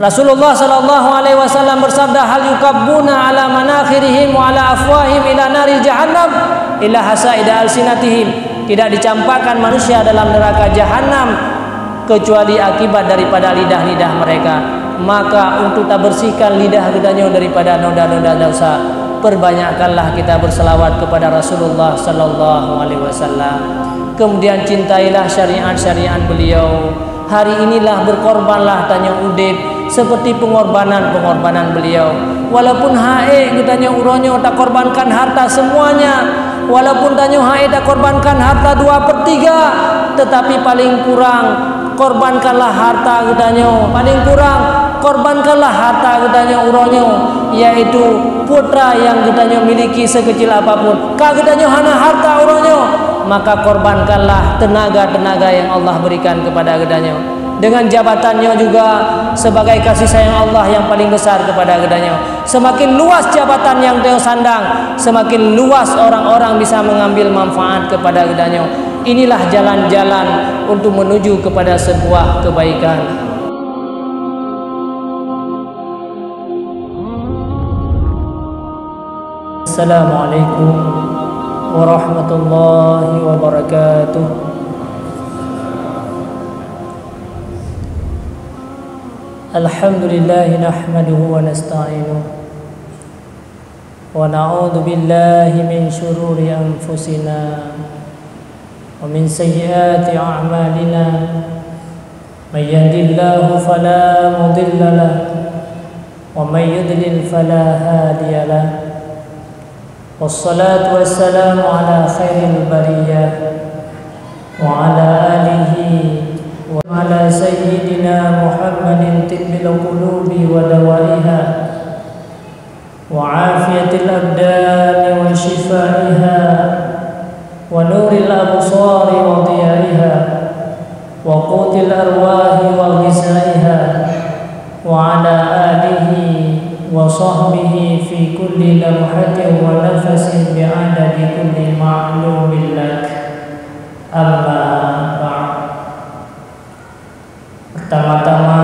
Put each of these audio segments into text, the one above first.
Rasulullah sallallahu alaihi wasallam bersabda, hal yukabbuna ala manakhirihim wa ala afwahim ila nari jahannam illa hasaida alsinatihim. Tidak dicampakkan manusia dalam neraka jahanam kecuali akibat daripada lidah-lidah mereka. Maka untuk tak bersihkan lidah kitanya daripada noda-noda dosa, perbanyakkanlah kita berselawat kepada Rasulullah sallallahu alaihi wasallam. Kemudian cintailah syariat-syariat beliau. Hari inilah berkorbanlah tanya udip seperti pengorbanan beliau. Walaupun hae kitanya uronyo tak korbankan harta semuanya, walaupun tanya hae tak korbankan harta 2/3, tetapi paling kurang korbankanlah harta kitanya, paling kurang korbankanlah harta kitanya uronyo, yaitu putra yang kitanya miliki sekecil apapun. Ka kitanya hana harta uronyo, maka korbankanlah tenaga-tenaga yang Allah berikan kepada kitanya. Dengan jabatannya juga sebagai kasih sayang Allah yang paling besar kepada kitanya. Semakin luas jabatan yang dia sandang, semakin luas orang-orang bisa mengambil manfaat kepada kitanya. Inilah jalan-jalan untuk menuju kepada sebuah kebaikan. Assalamualaikum warahmatullahi wabarakatuh. Alhamdulillah nahmaduhu wa nasta'inuh wa na'udzu billahi min shururi anfusina wa min sayyiati a'malina. May yahdihillahu fala mudilla lahu wa may yudlil fala hadiya lahu. Wassalatu wassalamu ala khairil bariyah wa ala alihi wa ala sayyidina Muhammadin tibbil qulubi wa dawaiha wa afiyatil abdani wa shifaiha wa nuril absari wa diyaiha wa qutil arwahi wa ghizaiha wa ala alihi wa sahbihi fi kulli lamhatin wa nafasin bi'adadi kulli ma'lumin lak. Amma ba'd. Pertama-tama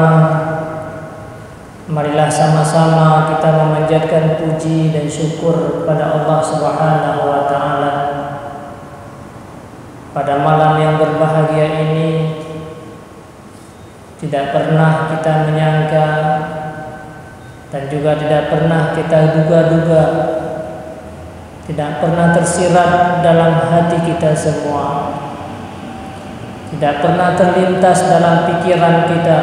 marilah sama-sama kita memanjatkan puji dan syukur kepada Allah Subhanahu wa taala. Pada malam yang berbahagia ini tidak pernah kita menyangka dan juga tidak pernah kita duga-duga, tidak pernah tersirat dalam hati kita semua, tidak pernah terlintas dalam pikiran kita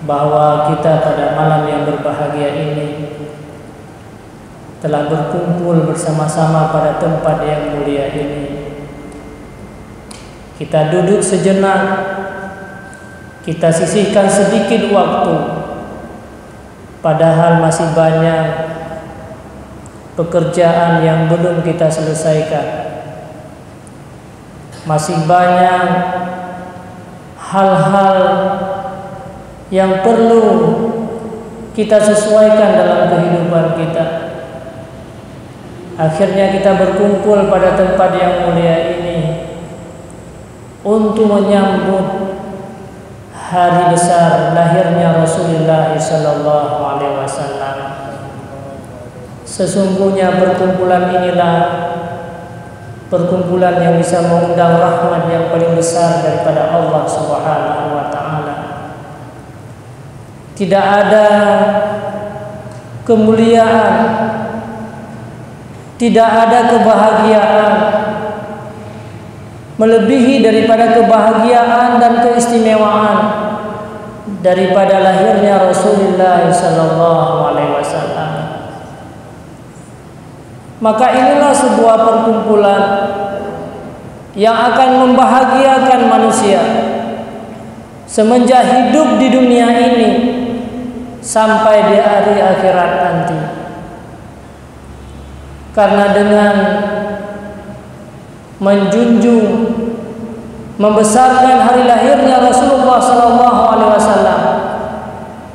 bahwa kita pada malam yang berbahagia ini telah berkumpul bersama-sama pada tempat yang mulia ini. Kita duduk sejenak, kita sisihkan sedikit waktu, padahal masih banyak pekerjaan yang belum kita selesaikan. Masih banyak hal-hal yang perlu kita sesuaikan dalam kehidupan kita. Akhirnya kita berkumpul pada tempat yang mulia ini untuk menyambut hari besar lahirnya Rasulullah sallallahu alaihi wasallam. Sesungguhnya perkumpulan inilah perkumpulan yang bisa mengundang rahmat yang paling besar daripada Allah Subhanahu wa taala. Tidak ada kemuliaan, tidak ada kebahagiaan melebihi daripada kebahagiaan dan keistimewaan daripada lahirnya Rasulullah sallallahu alaihi wasallam. Maka inilah sebuah perkumpulan yang akan membahagiakan manusia semenjak hidup di dunia ini sampai di hari akhirat nanti. Karena dengan menjunjung, membesarkan hari lahirnya Rasulullah SAW,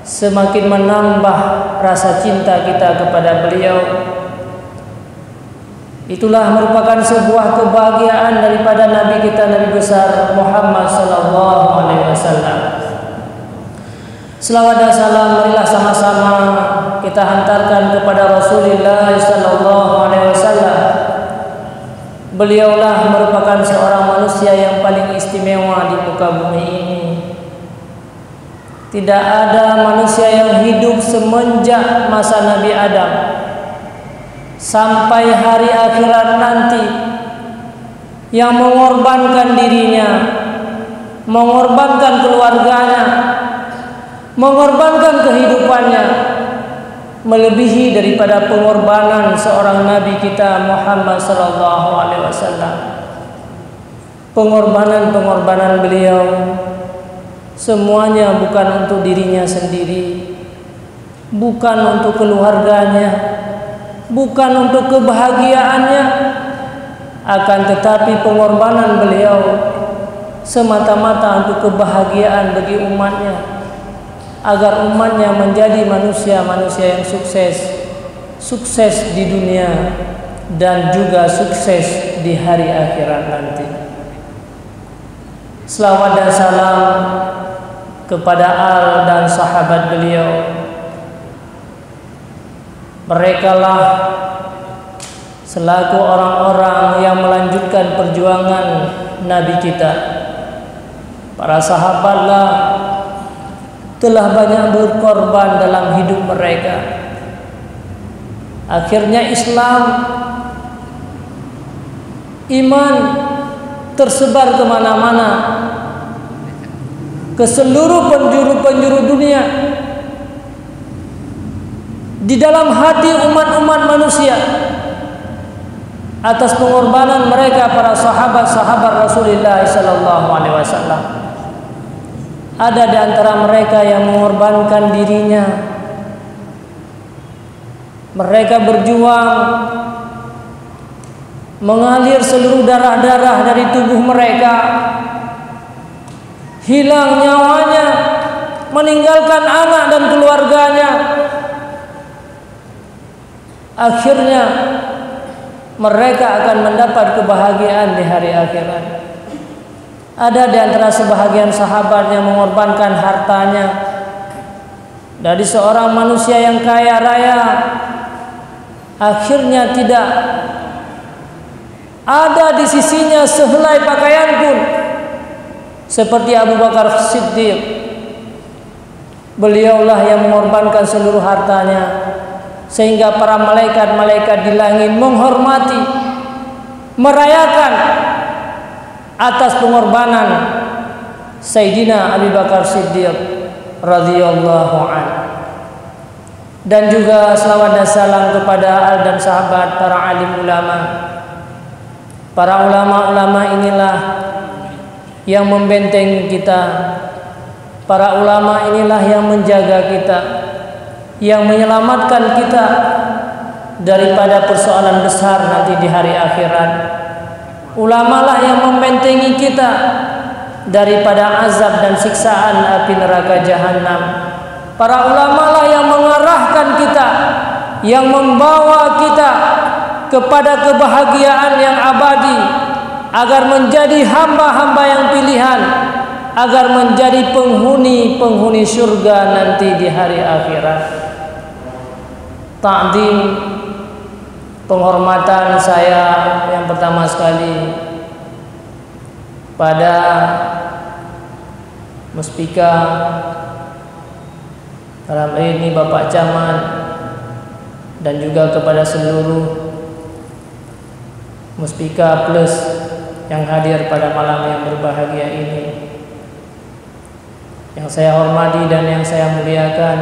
semakin menambah rasa cinta kita kepada beliau. Itulah merupakan sebuah kebahagiaan daripada Nabi kita, Nabi besar Muhammad SAW. Selawat dan salam marilah sama-sama kita hantarkan kepada Rasulullah sallallahu alaihi wasallam. Beliaulah merupakan seorang manusia yang paling istimewa di muka bumi ini. Tidak ada manusia yang hidup semenjak masa Nabi Adam sampai hari akhirat nanti yang mengorbankan dirinya, mengorbankan keluarganya, mengorbankan kehidupannya melebihi daripada pengorbanan seorang Nabi kita Muhammad sallallahu alaihi wasallam. Pengorbanan beliau semuanya bukan untuk dirinya sendiri, bukan untuk keluarganya, bukan untuk kebahagiaannya, akan tetapi pengorbanan beliau semata-mata untuk kebahagiaan bagi umatnya, agar umatnya menjadi manusia-manusia yang sukses di dunia dan juga sukses di hari akhirat nanti. Selawat dan salam kepada al dan sahabat beliau. Merekalah selaku orang-orang yang melanjutkan perjuangan Nabi kita. Para sahabatlah telah banyak berkorban dalam hidup mereka. Akhirnya Islam, iman tersebar kemana-mana, ke seluruh penjuru-penjuru dunia, di dalam hati umat-umat manusia, atas pengorbanan mereka para sahabat-sahabat Rasulullah sallallahu alaihi wasallam. Ada di antara mereka yang mengorbankan dirinya. Mereka berjuang mengalir seluruh darah-darah dari tubuh mereka, hilang nyawanya, meninggalkan anak dan keluarganya. Akhirnya mereka akan mendapat kebahagiaan di hari akhirat. Ada di antara sebahagian sahabat yang mengorbankan hartanya. Dari seorang manusia yang kaya raya, akhirnya tidak ada di sisinya sehelai pakaian pun, seperti Abu Bakar Siddiq. Beliaulah yang mengorbankan seluruh hartanya, sehingga para malaikat-malaikat di langit menghormati, merayakan atas pengorbanan Sayyidina Abu Bakar Siddiq radhiyallahu anhu. Dan juga selawat dan salam kepada al dan sahabat para alim ulama. Para ulama-ulama inilah yang membentengi kita. Para ulama inilah yang menjaga kita, yang menyelamatkan kita daripada persoalan besar nanti di hari akhirat. Ulamalah yang membentengi kita daripada azab dan siksaan api neraka jahanam. Para ulamalah yang mengarahkan kita, yang membawa kita kepada kebahagiaan yang abadi, agar menjadi hamba-hamba yang pilihan, agar menjadi penghuni surga nanti di hari akhirat. Ta'zim, penghormatan saya yang pertama sekali pada Muspika, dalam ini Bapak Camat, dan juga kepada seluruh Muspika Plus yang hadir pada malam yang berbahagia ini. Yang saya hormati dan yang saya muliakan,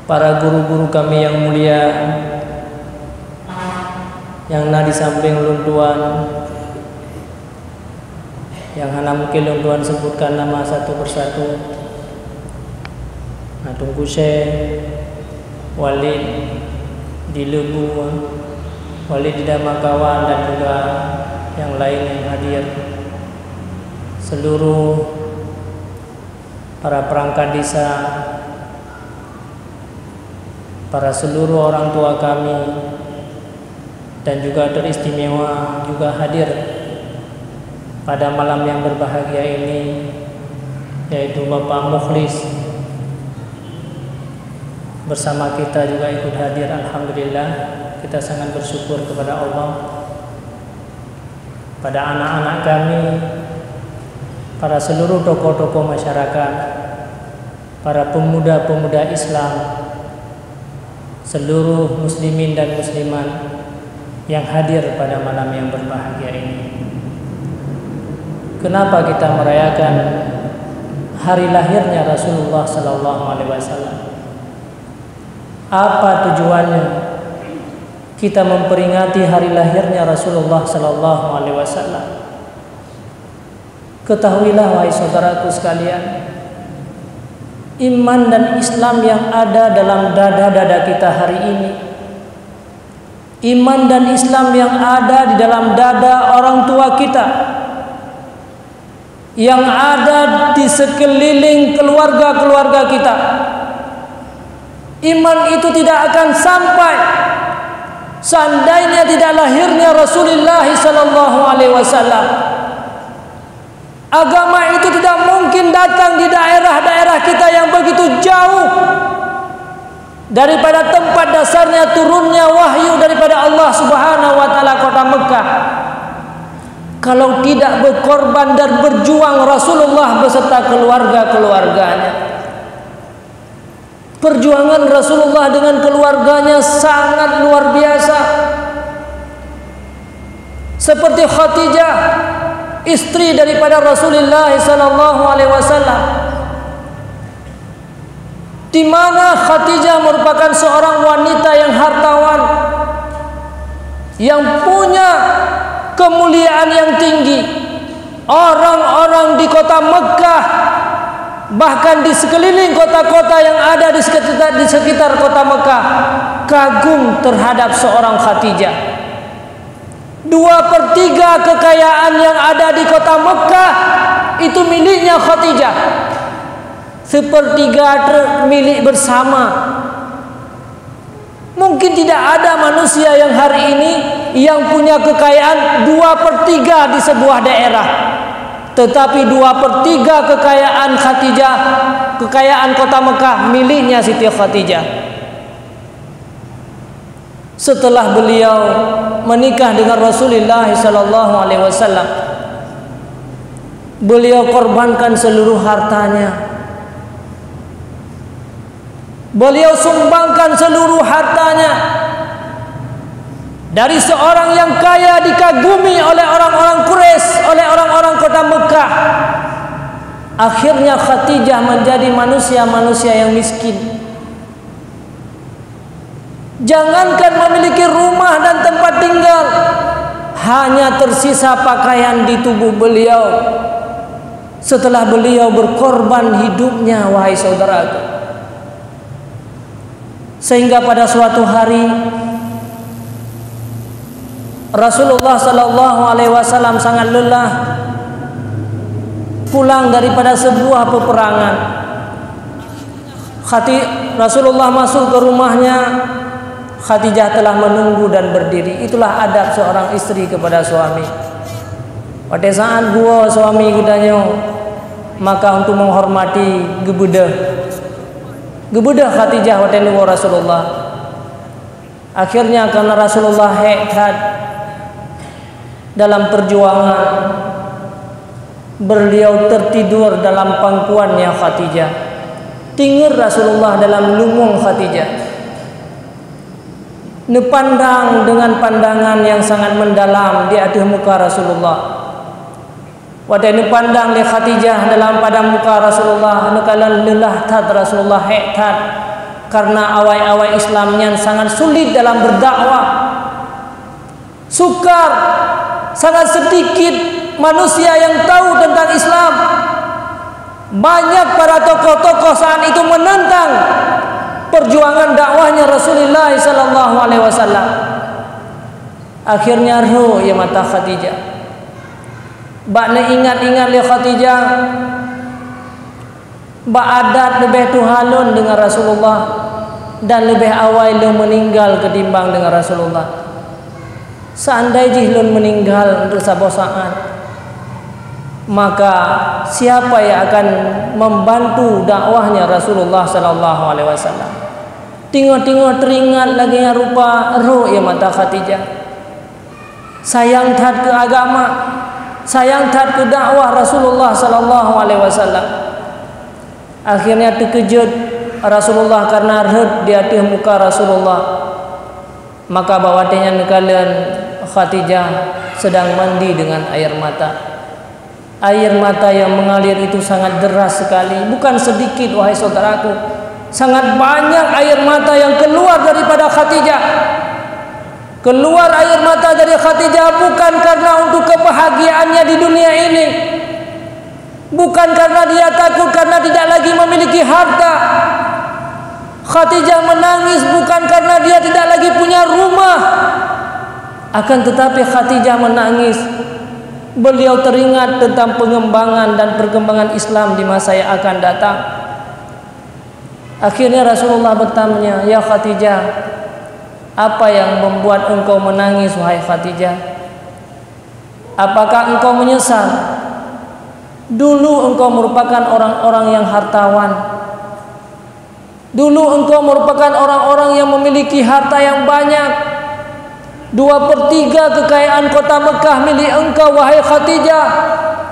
para guru-guru kami yang mulia, yang di samping luntuan, yang hana mungkin luntuan sebutkan nama satu persatu. Tunggu Walid di Lebu, Walid di Damakawan, dan juga yang lain yang hadir, seluruh para perangkat desa, para seluruh orang tua kami, dan juga teristimewa juga hadir pada malam yang berbahagia ini, yaitu Bapak Mukhlis bersama kita juga ikut hadir. Alhamdulillah, kita sangat bersyukur kepada Allah, pada anak-anak kami, para seluruh tokoh-tokoh masyarakat, para pemuda-pemuda Islam, seluruh muslimin dan muslimat yang hadir pada malam yang berbahagia ini. Kenapa kita merayakan hari lahirnya Rasulullah sallallahu alaihi wasallam? Apa tujuannya kita memperingati hari lahirnya Rasulullah sallallahu alaihi wasallam? Ketahuilah wahai saudaraku sekalian, iman dan Islam yang ada dalam dada-dada kita hari ini, iman dan Islam yang ada di dalam dada orang tua kita, yang ada di sekeliling keluarga-keluarga kita, iman itu tidak akan sampai seandainya tidak lahirnya Rasulullah sallallahu alaihi wasallam. Agama itu tidak mungkin datang di daerah-daerah kita yang begitu jauh daripada tempat dasarnya turunnya wahyu daripada Allah Subhanahu wa taala, kota Mekah, kalau tidak berkorban dan berjuang Rasulullah beserta keluarga-keluarganya. Perjuangan Rasulullah dengan keluarganya sangat luar biasa. Seperti Khadijah, istri daripada Rasulullah sallallahu alaihi wasallam, di mana Khadijah merupakan seorang wanita yang hartawan, yang punya kemuliaan yang tinggi. Orang-orang di kota Mekah, bahkan di sekeliling kota-kota yang ada di sekitar kota Mekah, kagum terhadap seorang Khadijah. 2/3 kekayaan yang ada di kota Mekah itu miliknya Khadijah. 1/3 milik bersama. Mungkin tidak ada manusia yang hari ini yang punya kekayaan 2/3 di sebuah daerah, tetapi 2/3 kekayaan Khadijah, kekayaan kota Mekah miliknya Siti Khadijah. Setelah beliau menikah dengan Rasulullah sallallahu alaihi wasallam, beliau korbankan seluruh hartanya. Beliau sumbangkan seluruh hartanya. Dari seorang yang kaya dikagumi oleh orang-orang Quraisy, oleh orang-orang kota Mekah, akhirnya Khadijah menjadi manusia-manusia yang miskin. Jangankan memiliki rumah dan tempat tinggal, hanya tersisa pakaian di tubuh beliau setelah beliau berkorban hidupnya, wahai saudaraku. Sehingga pada suatu hari Rasulullah sallallahu alaihi wasallam sangat lelah, pulang daripada sebuah peperangan. Rasulullah masuk ke rumahnya, Khadijah telah menunggu dan berdiri. Itulah adab seorang istri kepada suami. Pada saat gua suami gudanya, maka untuk menghormati gebedah Khadijah pada nunggu Rasulullah. Akhirnya karena Rasulullah hebat dalam perjuangan, beliau tertidur dalam pangkuannya Khadijah. Tinggal Rasulullah dalam lumung Khadijah. Nepandang dengan pandangan yang sangat mendalam di atas muka Rasulullah. Wadai nepandang di Khadijah dalam pada muka Rasulullah, nekalan lelah tad Rasulullah hebat karena awal-awal Islamnya sangat sulit dalam berdakwah. Sukar, sangat sedikit manusia yang tahu tentang Islam. Banyak para tokoh-tokoh saat itu menentang perjuangan dakwahnya Rasulullah sallallahu alaihi wasallam. Akhirnya roh ya mata Khadijah. Bakna ingat-ingat li Khadijah, ba adat lebih tuhalun dengan Rasulullah dan lebih awal lu meninggal ketimbang dengan Rasulullah. Seandainya jihlun meninggal untuk sabo saat, maka siapa yang akan membantu dakwahnya Rasulullah sallallahu alaihi wasallam? Tengok-tengok teringat lagi yang rupa roh ya mata Khadijah. Sayang tat ke agama, sayang tat ke dakwah Rasulullah sallallahu alaihi wasallam. Akhirnya terkejut Rasulullah karena red di atas muka Rasulullah. Maka bawatnya kalian Khadijah sedang mandi dengan air mata. Air mata yang mengalir itu sangat deras sekali, bukan sedikit wahai saudaraku. Sangat banyak air mata yang keluar daripada Khadijah. Keluar air mata dari Khadijah bukan karena untuk kebahagiaannya di dunia ini, bukan karena dia takut karena tidak lagi memiliki harta. Khadijah menangis bukan karena dia tidak lagi punya rumah, akan tetapi Khadijah menangis. Beliau teringat tentang pengembangan dan perkembangan Islam di masa yang akan datang. Akhirnya Rasulullah bertanya, "Ya Khadijah, apa yang membuat engkau menangis wahai Khadijah? Apakah engkau menyesal? Dulu engkau merupakan orang-orang yang hartawan. Dulu engkau merupakan orang-orang yang memiliki harta yang banyak. 2/3 kekayaan kota Mekah milik engkau wahai Khadijah.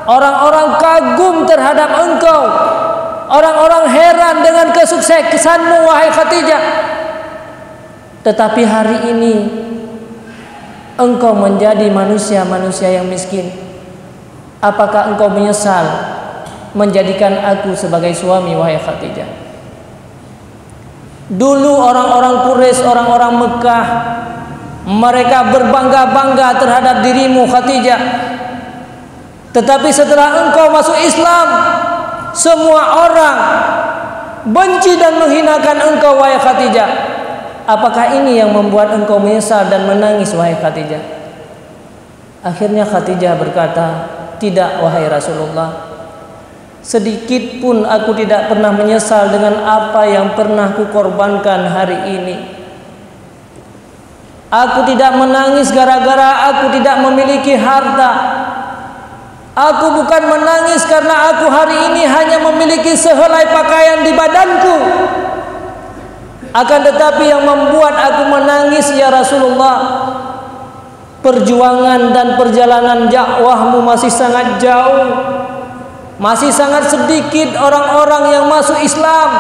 Orang-orang kagum terhadap engkau. Orang-orang heran dengan kesuksesanmu wahai Khadijah. Tetapi hari ini engkau menjadi manusia-manusia yang miskin. Apakah engkau menyesal menjadikan aku sebagai suami wahai Khadijah? Dulu orang-orang Quraisy, orang-orang Mekah, mereka berbangga-bangga terhadap dirimu Khadijah. Tetapi setelah engkau masuk Islam, semua orang benci dan menghinakan engkau wahai Khadijah. Apakah ini yang membuat engkau menyesal dan menangis wahai Khadijah? Akhirnya Khadijah berkata, "Tidak wahai Rasulullah. Sedikit pun aku tidak pernah menyesal dengan apa yang pernah kukorbankan hari ini. Aku tidak menangis gara-gara aku tidak memiliki harta. Aku bukan menangis karena aku hari ini hanya memiliki sehelai pakaian di badanku. Akan tetapi yang membuat aku menangis ya Rasulullah, perjuangan dan perjalanan dakwahmu masih sangat jauh. Masih sangat sedikit orang-orang yang masuk Islam.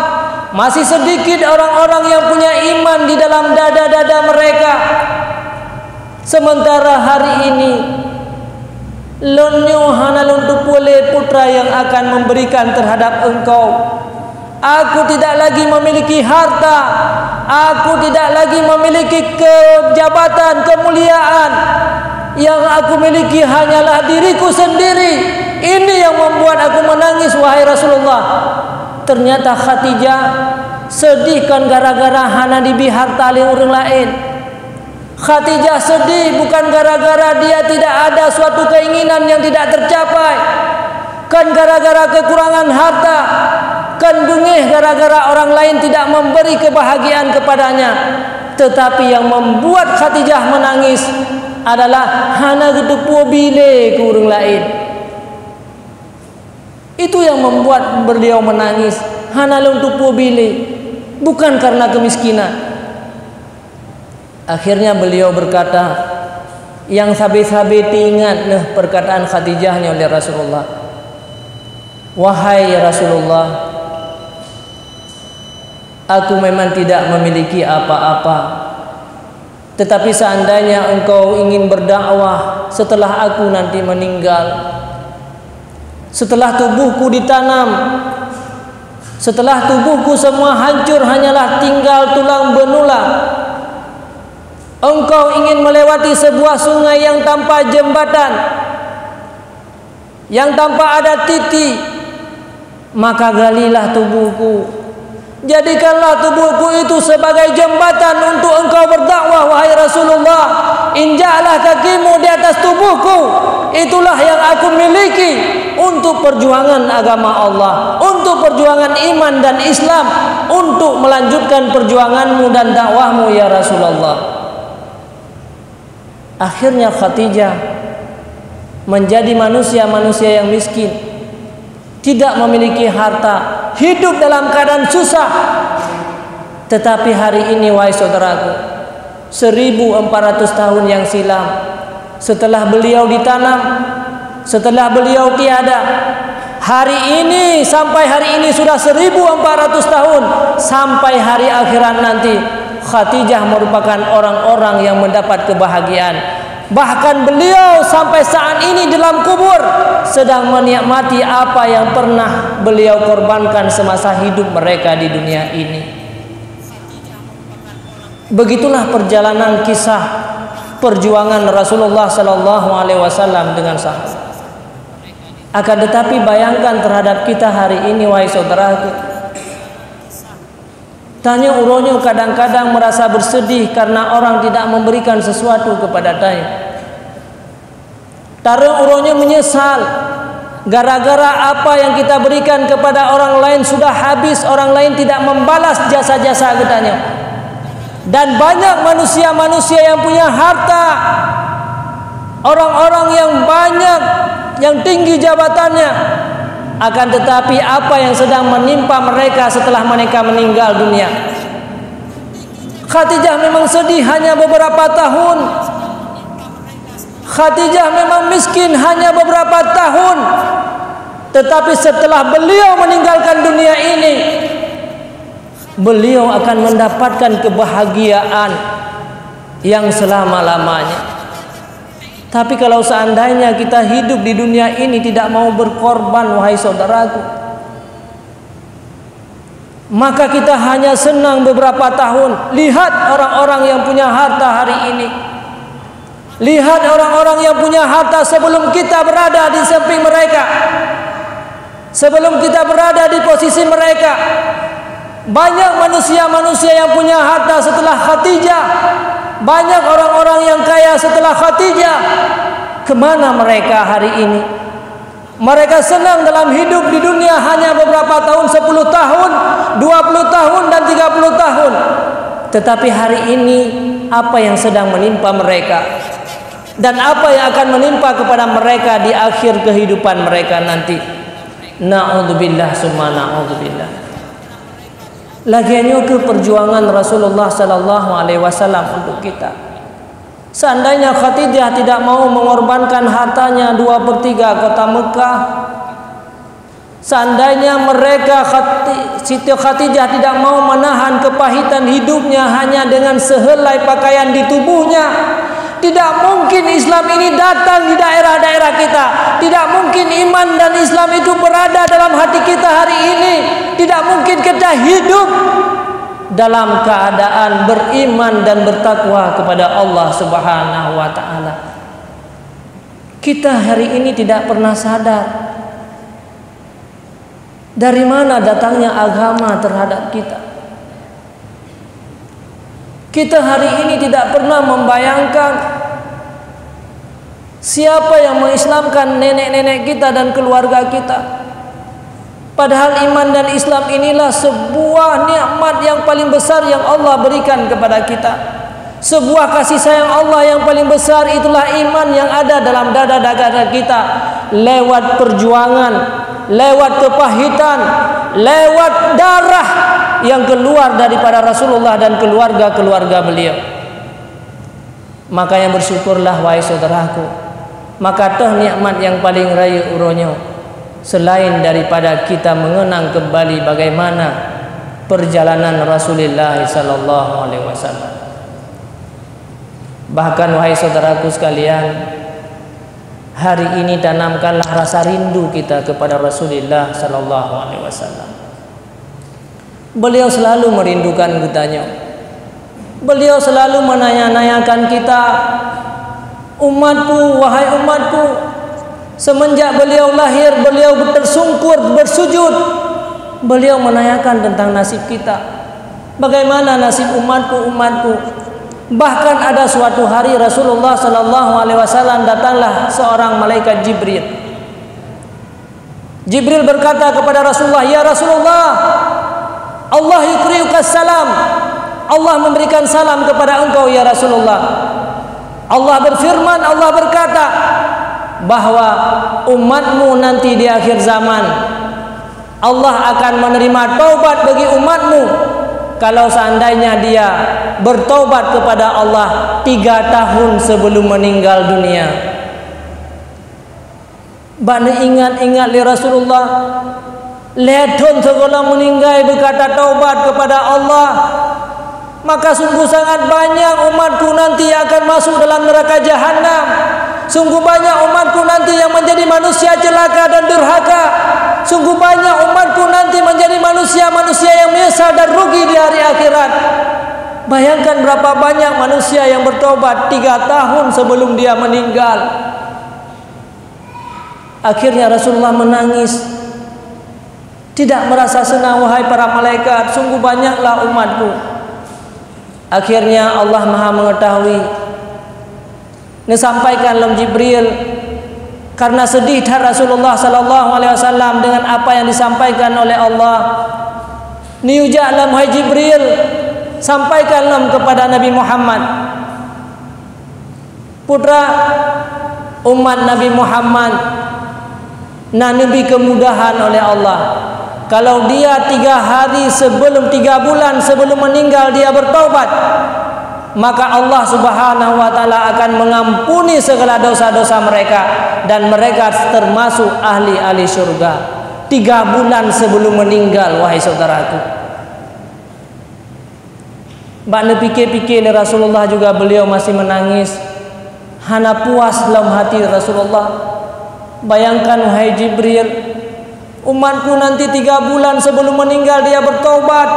Masih sedikit orang-orang yang punya iman di dalam dada-dada mereka. Sementara hari ini lonyo hanalun tupule putra yang akan memberikan terhadap engkau. Aku tidak lagi memiliki harta. Aku tidak lagi memiliki kejabatan, kemuliaan. Yang aku miliki hanyalah diriku sendiri. Ini yang membuat aku menangis wahai Rasulullah." Ternyata Khadijah sedih kan gara-gara hana dibi harta li orang lain. Khadijah sedih bukan gara-gara dia tidak ada suatu keinginan yang tidak tercapai, kan gara-gara kekurangan harta, kan bengih gara-gara orang lain tidak memberi kebahagiaan kepadanya. Tetapi yang membuat Khadijah menangis adalah hana gedepu bile ke orang lain. Itu yang membuat beliau menangis. Hana untuk bile, bukan karena kemiskinan. Akhirnya beliau berkata, yang sabit-sabit ingat perkataan Khadijahnya oleh Rasulullah. "Wahai Rasulullah, aku memang tidak memiliki apa-apa. Tetapi seandainya engkau ingin berdakwah setelah aku nanti meninggal, setelah tubuhku ditanam, setelah tubuhku semua hancur hanyalah tinggal tulang benulang, engkau ingin melewati sebuah sungai yang tanpa jembatan, yang tanpa ada titik, maka galilah tubuhku. Jadikanlah tubuhku itu sebagai jembatan untuk engkau berdakwah wahai Rasulullah. Injaklah kakimu di atas tubuhku. Itulah yang aku miliki untuk perjuangan agama Allah, untuk perjuangan iman dan Islam, untuk melanjutkan perjuanganmu dan dakwahmu ya Rasulullah." Akhirnya Khadijah menjadi manusia-manusia yang miskin, tidak memiliki harta, hidup dalam keadaan susah. Tetapi hari ini wahai saudaraku, 1400 tahun yang silam, setelah beliau ditanam, setelah beliau tiada, hari ini sampai hari ini sudah 1400 tahun, sampai hari akhirat nanti Khadijah merupakan orang-orang yang mendapat kebahagiaan. Bahkan beliau sampai saat ini dalam kubur sedang menikmati apa yang pernah beliau korbankan semasa hidup mereka di dunia ini. Begitulah perjalanan kisah perjuangan Rasulullah sallallahu alaihi wasallam dengan sahabat. Akan tetapi bayangkan terhadap kita hari ini wahai saudaraku, tanya uronyo kadang-kadang merasa bersedih karena orang tidak memberikan sesuatu kepada dia. Tarung uronyo menyesal gara-gara apa yang kita berikan kepada orang lain sudah habis, orang lain tidak membalas jasa-jasa kitanya. Dan banyak manusia-manusia yang punya harta, orang-orang yang banyak, yang tinggi jabatannya, akan tetapi apa yang sedang menimpa mereka setelah mereka meninggal dunia. Khadijah memang sedih hanya beberapa tahun. Khadijah memang miskin hanya beberapa tahun. Tetapi setelah beliau meninggalkan dunia ini, beliau akan mendapatkan kebahagiaan yang selama-lamanya. Tapi kalau seandainya kita hidup di dunia ini tidak mau berkorban wahai saudaraku, maka kita hanya senang beberapa tahun. Lihat orang-orang yang punya harta hari ini, lihat orang-orang yang punya harta sebelum kita berada di samping mereka, sebelum kita berada di posisi mereka. Banyak manusia-manusia yang punya harta setelah Khadijah, banyak orang-orang yang kaya setelah Khadijah. Kemana mereka hari ini? Mereka senang dalam hidup di dunia hanya beberapa tahun, 10 tahun, 20 tahun dan 30 tahun. Tetapi hari ini apa yang sedang menimpa mereka dan apa yang akan menimpa kepada mereka di akhir kehidupan mereka nanti? Na'udzubillah summa na'udzubillah. Lagiannya ke perjuangan Rasulullah sallallahu alaihi wasallam untuk kita. Seandainya Khadijah tidak mau mengorbankan hartanya 2/3 kota Mekah, seandainya mereka Siti Khadijah tidak mau menahan kepahitan hidupnya hanya dengan sehelai pakaian di tubuhnya, tidak mungkin Islam ini datang di daerah-daerah kita. Tidak mungkin iman dan Islam itu berada dalam hati kita hari ini. Tidak mungkin kita hidup dalam keadaan beriman dan bertakwa kepada Allah Subhanahu wa taala. Kita hari ini tidak pernah sadar dari mana datangnya agama terhadap kita. Kita hari ini tidak pernah membayangkan siapa yang mengislamkan nenek-nenek kita dan keluarga kita. Padahal iman dan Islam inilah sebuah nikmat yang paling besar yang Allah berikan kepada kita. Sebuah kasih sayang Allah yang paling besar itulah iman yang ada dalam dada-dada kita. Lewat perjuangan, lewat kepahitan, lewat darah yang keluar daripada Rasulullah dan keluarga-keluarga beliau. Makanya bersyukurlah wahai saudaraku. Maka toh nikmat yang paling raya uronyo selain daripada kita mengenang kembali bagaimana perjalanan Rasulullah sallallahu alaihi wasallam. Bahkan wahai saudaraku sekalian, hari ini tanamkanlah rasa rindu kita kepada Rasulullah sallallahu alaihi wasallam. Beliau selalu merindukan kitanya. Beliau selalu menanya-nanyakan kita, umatku, wahai umatku, semenjak beliau lahir, beliau tersungkur, bersujud. Beliau menanyakan tentang nasib kita. Bagaimana nasib umatku, umatku. Bahkan ada suatu hari Rasulullah sallallahu alaihi wasallam datanglah seorang malaikat Jibril. Jibril berkata kepada Rasulullah, "Ya Rasulullah, Allah yukriukas salam." Allah memberikan salam kepada engkau ya Rasulullah. Allah berfirman, Allah berkata, bahwa umatmu nanti di akhir zaman Allah akan menerima taubat bagi umatmu kalau seandainya dia bertaubat kepada Allah 3 tahun sebelum meninggal dunia. Bani ingat-ingat li Rasulullah, ledon segala meninggal berkata taubat kepada Allah, maka sungguh sangat banyak umatku nanti akan masuk dalam neraka jahanam. Sungguh banyak umatku nanti yang menjadi manusia celaka dan durhaka. Sungguh banyak umatku nanti menjadi manusia-manusia yang menyesal dan rugi di hari akhirat. Bayangkan berapa banyak manusia yang bertobat 3 tahun sebelum dia meninggal. Akhirnya Rasulullah menangis, tidak merasa senang, wahai para malaikat, sungguh banyaklah umatku. Akhirnya Allah Maha mengetahui. Disampaikan oleh Jibril, karena sedih Rasulullah sallallahu alaihi wasallam dengan apa yang disampaikan oleh Allah. Niuja'lam hai Jibril, sampaikanlah kepada Nabi Muhammad, putra umat Nabi Muhammad, nabi kemudahan oleh Allah. Kalau dia 3 hari sebelum 3 bulan sebelum meninggal dia bertaubat, maka Allah Subhanahu wa taala akan mengampuni segala dosa-dosa mereka dan mereka termasuk ahli-ahli surga. 3 bulan sebelum meninggal, wahai saudaraku. Bakna pikir-pikir Rasulullah juga beliau masih menangis. Hana puas dalam hati Rasulullah. Bayangkan wahai Jibril, umatku nanti 3 bulan sebelum meninggal dia bertaubat.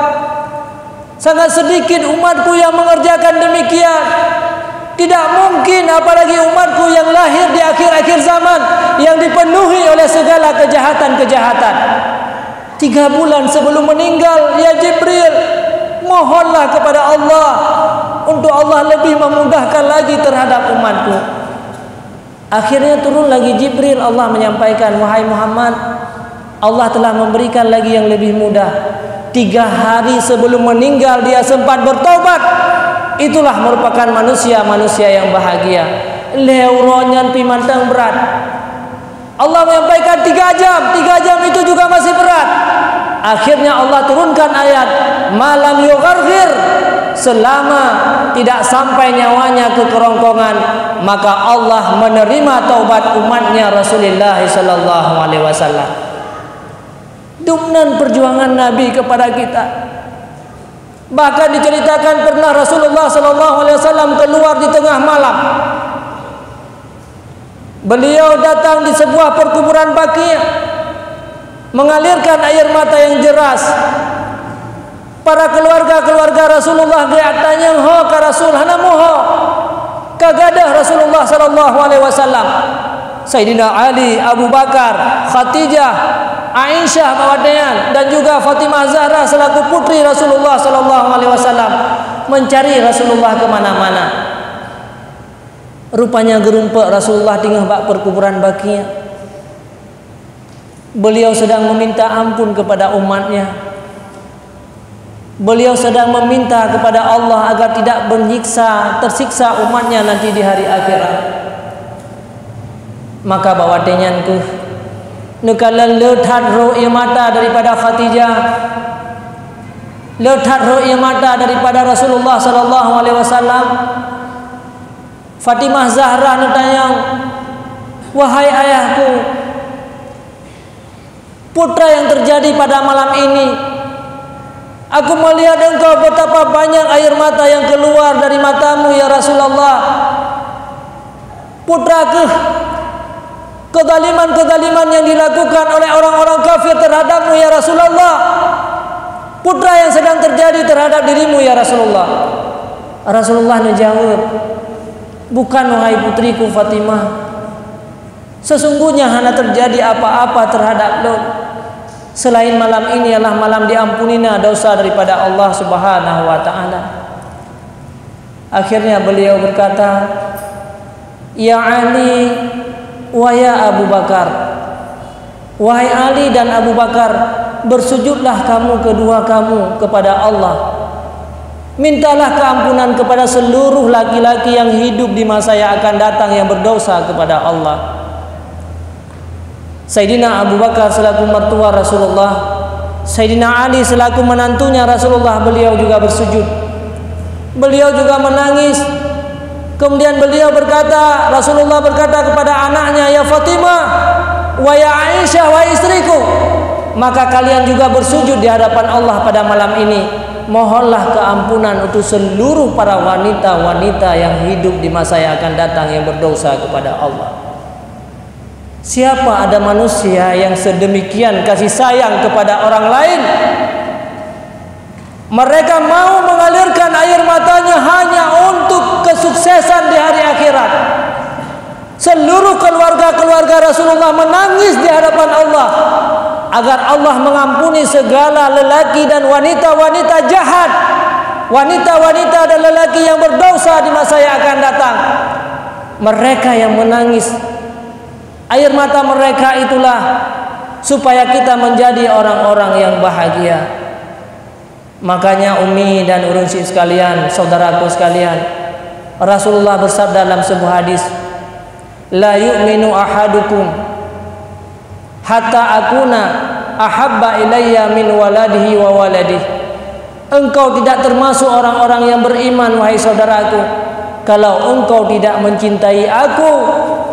Sangat sedikit umatku yang mengerjakan demikian. Tidak mungkin apalagi umatku yang lahir di akhir-akhir zaman yang dipenuhi oleh segala kejahatan-kejahatan. 3 bulan sebelum meninggal, ya Jibril, mohonlah kepada Allah untuk Allah lebih memudahkan lagi terhadap umatku. Akhirnya turun lagi Jibril, Allah menyampaikan, wahai Muhammad, Allah telah memberikan lagi yang lebih mudah. 3 hari sebelum meninggal dia sempat bertobat. Itulah merupakan manusia-manusia yang bahagia. Leuronyan pimantang berat. Allah menyampaikan 3 jam. 3 jam itu juga masih berat. Akhirnya Allah turunkan ayat malam yugharghir, selama tidak sampai nyawanya ke kerongkongan, maka Allah menerima taubat umatnya Rasulullah sallallahu alaihi wasallam. Dumnan perjuangan Nabi kepada kita. Bahkan diceritakan pernah Rasulullah sallallahu alaihi wasallam keluar di tengah malam. Beliau datang di sebuah perkuburan Baqi', mengalirkan air mata yang deras. Para keluarga-keluarga Rasulullah tanya, "Ho ka Rasul hanamu ho?" Kagadah Rasulullah sallallahu alaihi wasallam. Sayyidina Ali, Abu Bakar, Khadijah, Aisyah bawadean dan juga Fatimah Zahra selaku putri Rasulullah sallallahu alaihi wasallam mencari Rasulullah ke mana-mana. Rupanya gerumpek Rasulullah tinggal bak perkuburan Baqi'. Beliau sedang meminta ampun kepada umatnya. Beliau sedang meminta kepada Allah agar tidak tersiksa umatnya nanti di hari akhirat. Maka bawa denyanku nekalan lethat ro'ya mata daripada Khadijah, lethat ro'ya mata daripada Rasulullah sallallahu alaihi wasallam. Fatimah Zahra bertanya, wahai ayahku, putra yang terjadi pada malam ini, aku melihat engkau betapa banyak air mata yang keluar dari matamu ya Rasulullah. Putraku, kezaliman-kezaliman yang dilakukan oleh orang-orang kafir terhadapmu ya Rasulullah, putra yang sedang terjadi terhadap dirimu ya Rasulullah. Rasulullah menjawab, bukan wahai putriku Fatimah, sesungguhnya hanya terjadi apa-apa terhadap Lut selain malam ini adalah malam diampuninya dosa daripada Allah Subhanahu wa taala. Akhirnya beliau berkata, ya Ali wa ya Abu Bakar, wahai Ali dan Abu Bakar, bersujudlah kamu kedua kamu kepada Allah. Mintalah keampunan kepada seluruh laki-laki yang hidup di masa yang akan datang yang berdosa kepada Allah. Sayyidina Abu Bakar selaku mertua Rasulullah, Sayyidina Ali selaku menantunya Rasulullah, beliau juga bersujud. Beliau juga menangis. Kemudian beliau berkata, Rasulullah berkata kepada anaknya, ya Fatimah, wa ya Aisyah, wa istriku, maka kalian juga bersujud di hadapan Allah pada malam ini. Mohonlah keampunan untuk seluruh para wanita-wanita yang hidup di masa yang akan datang yang berdosa kepada Allah. Siapa ada manusia yang sedemikian kasih sayang kepada orang lain? Mereka mau mengalirkan air matanya hanya untuk kesuksesan di hari akhirat. Seluruh keluarga-keluarga Rasulullah menangis di hadapan Allah agar Allah mengampuni segala lelaki dan wanita-wanita jahat, wanita-wanita dan lelaki yang berdosa di masa yang akan datang. Mereka yang menangis, air mata mereka itulah supaya kita menjadi orang-orang yang bahagia. Makanya Umi dan Urunsi sekalian, saudaraku sekalian, Rasulullah bersabda dalam sebuah hadis, la yu'minu ahadukum hatta akuna ahabba ilayya min waladihi wa waladihi. Engkau tidak termasuk orang-orang yang beriman, wahai saudaraku, kalau engkau tidak mencintai aku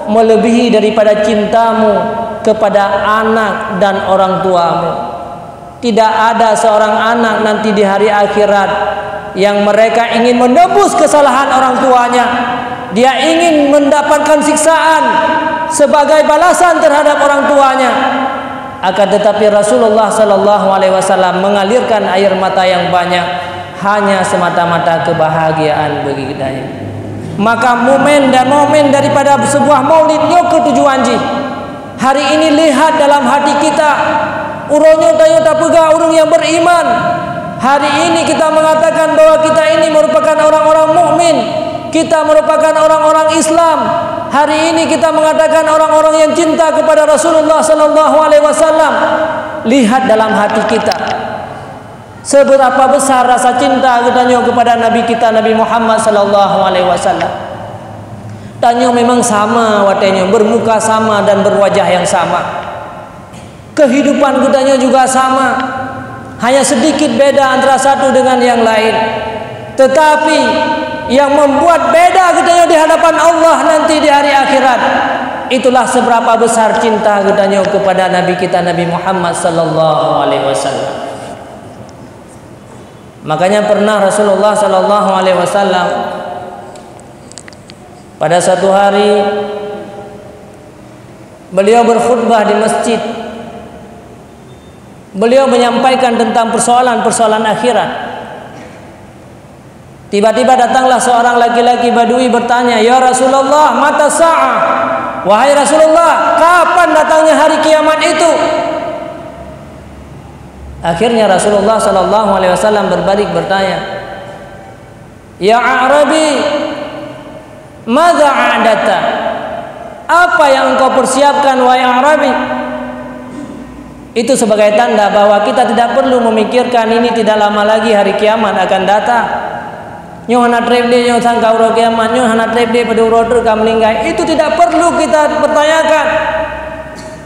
melebihi daripada cintamu kepada anak dan orang tuamu. Tidak ada seorang anak nanti di hari akhirat yang mereka ingin menebus kesalahan orang tuanya. Dia ingin mendapatkan siksaan sebagai balasan terhadap orang tuanya. Akan tetapi Rasulullah sallallahu alaihi wasallam mengalirkan air mata yang banyak hanya semata-mata kebahagiaan bagi kita. Maka momen daripada sebuah maulid nyoko tujuan ji. Hari ini lihat dalam hati kita, uronyo tayo tapega urung yang beriman. Hari ini kita mengatakan bahwa kita ini merupakan orang-orang mukmin, kita merupakan orang-orang Islam. Hari ini kita mengatakan orang-orang yang cinta kepada Rasulullah sallallahu alaihi wasallam. Lihat dalam hati kita, seberapa besar rasa cinta kita kepada Nabi kita, Nabi Muhammad sallallahu alaihi wasallam. Tanyo memang sama watenya, bermuka sama dan berwajah yang sama. Kehidupan kitanya juga sama, hanya sedikit beda antara satu dengan yang lain. Tetapi yang membuat beda kitanya di hadapan Allah nanti di hari akhirat, itulah seberapa besar cinta kitanya kepada Nabi kita, Nabi Muhammad sallallahu alaihi wasallam. Makanya pernah Rasulullah sallallahu alaihi wasallam pada satu hari beliau berkhutbah di masjid. Beliau menyampaikan tentang persoalan-persoalan akhirat. Tiba-tiba datanglah seorang laki-laki Badui bertanya, "Ya Rasulullah, mata sa'ah?" Wahai Rasulullah, kapan datangnya hari kiamat itu? Akhirnya Rasulullah sallallahu alaihi wasallam berbalik bertanya, "Ya Arabi, madza a'data?" Apa yang engkau persiapkan wahai Arabi? Itu sebagai tanda bahwa kita tidak perlu memikirkan ini tidak lama lagi hari kiamat akan datang. Nyo hana trepde nyo sangka uro kiamat, nyo hana trepde pada uro kam lingkai. Itu tidak perlu kita pertanyakan.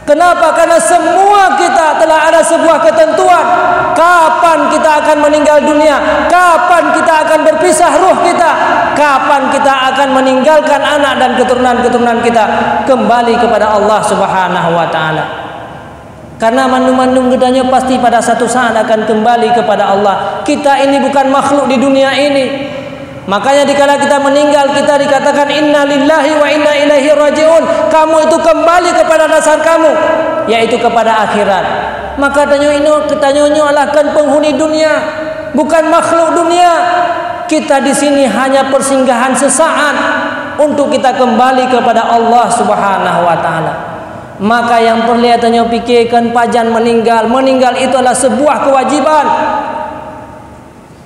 Kenapa? Karena semua kita telah ada sebuah ketentuan. Kapan kita akan meninggal dunia? Kapan kita akan berpisah ruh kita? Kapan kita akan meninggalkan anak dan keturunan-keturunan kita kembali kepada Allah Subhanahu wa taala? Karena mandum-mandum kitanya pasti pada satu saat akan kembali kepada Allah. Kita ini bukan makhluk di dunia ini. Makanya dikala kita meninggal, kita dikatakan inna lillahi wa inna ilaihi rajiun. Kamu itu kembali kepada dasar kamu, yaitu kepada akhirat. Maka tanyo alahkan penghuni dunia, bukan makhluk dunia. Kita di sini hanya persinggahan sesaat untuk kita kembali kepada Allah Subhanahu wa taala. Maka yang perlihatannya pikirkan pajan meninggal itu adalah sebuah kewajiban.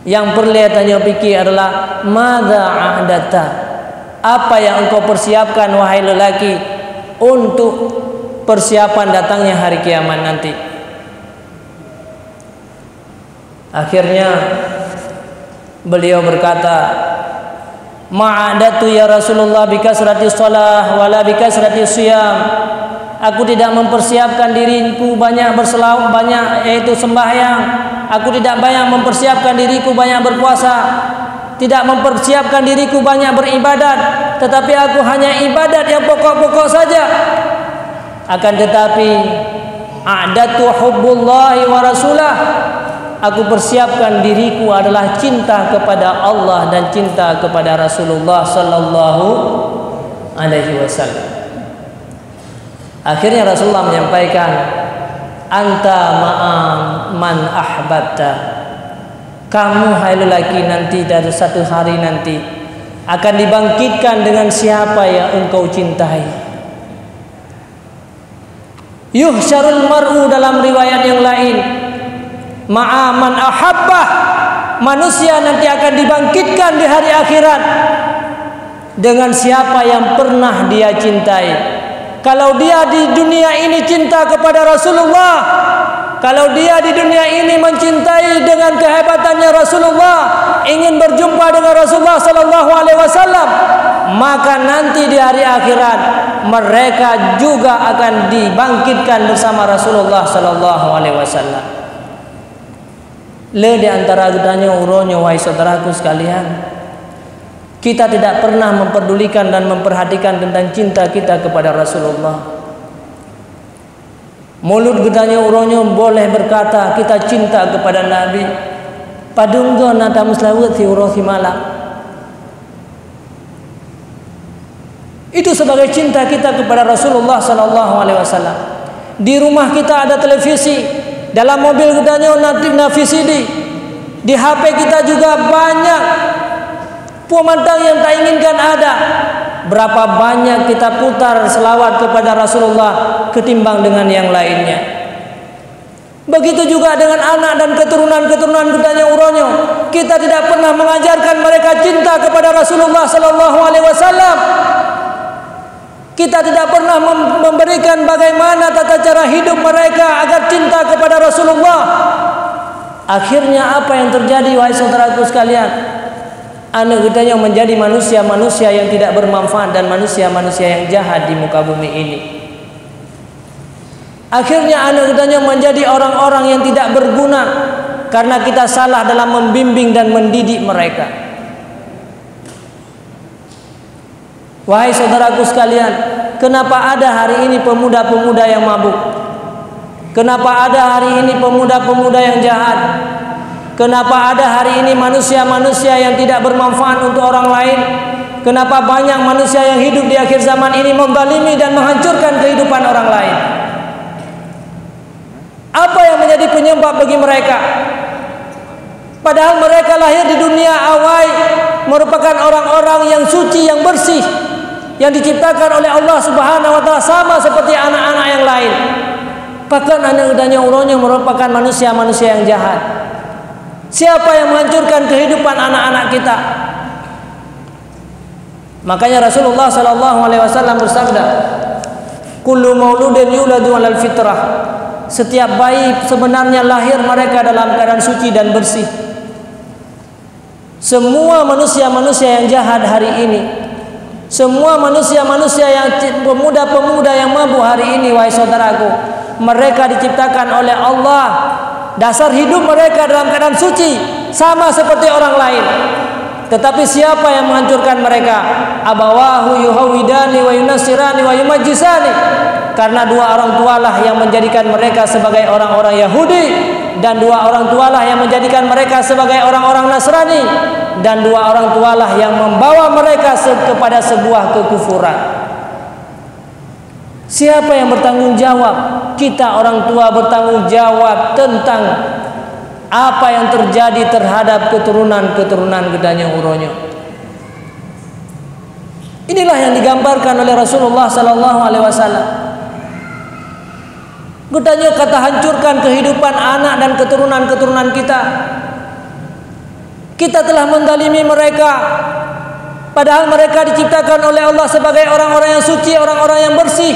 Yang perlihatannya pikir adalah madza a'data? Apa yang engkau persiapkan wahai lelaki untuk persiapan datangnya hari kiamat nanti? Akhirnya beliau berkata, ma'adatu ya Rasulullah bikasrati shalah wala bikasrati siyam. Aku tidak mempersiapkan diriku banyak berselawat, banyak yaitu sembahyang. Aku tidak banyak mempersiapkan diriku banyak berpuasa, tidak mempersiapkan diriku banyak beribadat, tetapi aku hanya ibadat yang pokok-pokok saja. Akan tetapi a'datu hubbullahi wa rasulah, aku persiapkan diriku adalah cinta kepada Allah dan cinta kepada Rasulullah sallallahu alaihi wasallam. Akhirnya Rasulullah menyampaikan, anta ma'am man ahbabta. Kamu hai lelaki nanti dari satu hari nanti akan dibangkitkan dengan siapa yang engkau cintai. Yuhsyarul mar'u dalam riwayat yang lain, ma'a man ahabbah. Manusia nanti akan dibangkitkan di hari akhirat dengan siapa yang pernah dia cintai. Kalau dia di dunia ini cinta kepada Rasulullah, kalau dia di dunia ini mencintai dengan kehebatannya Rasulullah, ingin berjumpa dengan Rasulullah sallallahu alaihi wasallam, maka nanti di hari akhirat mereka juga akan dibangkitkan bersama Rasulullah sallallahu alaihi wasallam. Le di antara gedanya uronyo wahai saudaraku sekalian, kita tidak pernah memperdulikan dan memperhatikan tentang cinta kita kepada Rasulullah. Mulut gedanya uronyo boleh berkata kita cinta kepada Nabi, padunggo nada muslawat si urosi malam. Itu sebagai cinta kita kepada Rasulullah sallallahu alaihi wasallam. Di rumah kita ada televisi, dalam mobil gedanya ada VCD, di HP kita juga banyak pemantang yang tak inginkan ada. Berapa banyak kita putar selawat kepada Rasulullah ketimbang dengan yang lainnya. Begitu juga dengan anak dan keturunan-keturunan gedanya uronyo. Kita tidak pernah mengajarkan mereka cinta kepada Rasulullah sallallahu alaihi wasallam. Kita tidak pernah memberikan bagaimana tata cara hidup mereka agar cinta kepada Rasulullah. Akhirnya apa yang terjadi wahai saudaraku sekalian? Anak kita yang menjadi manusia-manusia yang tidak bermanfaat dan manusia-manusia yang jahat di muka bumi ini. Akhirnya anak kita yang menjadi orang-orang yang tidak berguna karena kita salah dalam membimbing dan mendidik mereka. Wahai saudaraku sekalian, kenapa ada hari ini pemuda-pemuda yang mabuk? Kenapa ada hari ini pemuda-pemuda yang jahat? Kenapa ada hari ini manusia-manusia yang tidak bermanfaat untuk orang lain? Kenapa banyak manusia yang hidup di akhir zaman ini menzalimi dan menghancurkan kehidupan orang lain? Apa yang menjadi penyebab bagi mereka? Padahal mereka lahir di dunia awal merupakan orang-orang yang suci, yang bersih, yang diciptakan oleh Allah Subhanahu wa taala sama seperti anak-anak yang lain. Bahkan anak-anaknya uronya merupakan manusia-manusia yang jahat. Siapa yang menghancurkan kehidupan anak-anak kita? Makanya Rasulullah sallallahu alaihi wasallam bersabda, "Kullu mauludin yuladu 'alal fitrah." Setiap bayi sebenarnya lahir mereka dalam keadaan suci dan bersih. Semua manusia-manusia yang jahat hari ini, semua manusia-manusia yang pemuda-pemuda yang mabuk hari ini, wahai saudaraku, mereka diciptakan oleh Allah. Dasar hidup mereka dalam keadaan suci, sama seperti orang lain. Tetapi siapa yang menghancurkan mereka? Abawahu yuhawidani wa yunasirani wa yumajjisani. Karena dua orang tualah yang menjadikan mereka sebagai orang-orang Yahudi, dan dua orang tualah yang menjadikan mereka sebagai orang-orang Nasrani, dan dua orang tualah yang membawa mereka kepada sebuah kekufuran. Siapa yang bertanggung jawab? Kita orang tua bertanggung jawab tentang apa yang terjadi terhadap keturunan-keturunan gedanya uronyo. Inilah yang digambarkan oleh Rasulullah sallallahu alaihi wasallam. Gedanya kata hancurkan kehidupan anak dan keturunan-keturunan kita. Kita telah menzalimi mereka, padahal mereka diciptakan oleh Allah sebagai orang-orang yang suci, orang-orang yang bersih.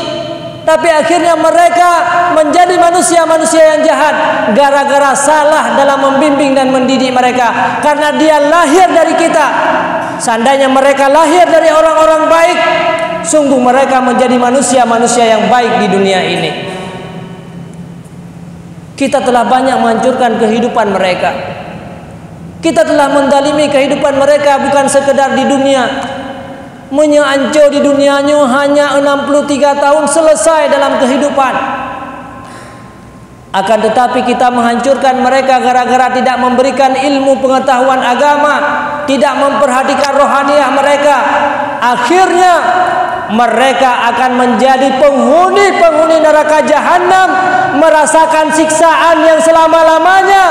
Tapi akhirnya mereka menjadi manusia-manusia yang jahat gara-gara salah dalam membimbing dan mendidik mereka. Karena dia lahir dari kita. Seandainya mereka lahir dari orang-orang baik, sungguh mereka menjadi manusia-manusia yang baik di dunia ini. Kita telah banyak menghancurkan kehidupan mereka. Kita telah mendalimi kehidupan mereka bukan sekedar di dunia. Menyancur di dunianya hanya 63 tahun selesai dalam kehidupan. Akan tetapi kita menghancurkan mereka gara-gara tidak memberikan ilmu pengetahuan agama, tidak memperhatikan rohaniah mereka. Akhirnya mereka akan menjadi penghuni neraka jahanam, merasakan siksaan yang selama-lamanya,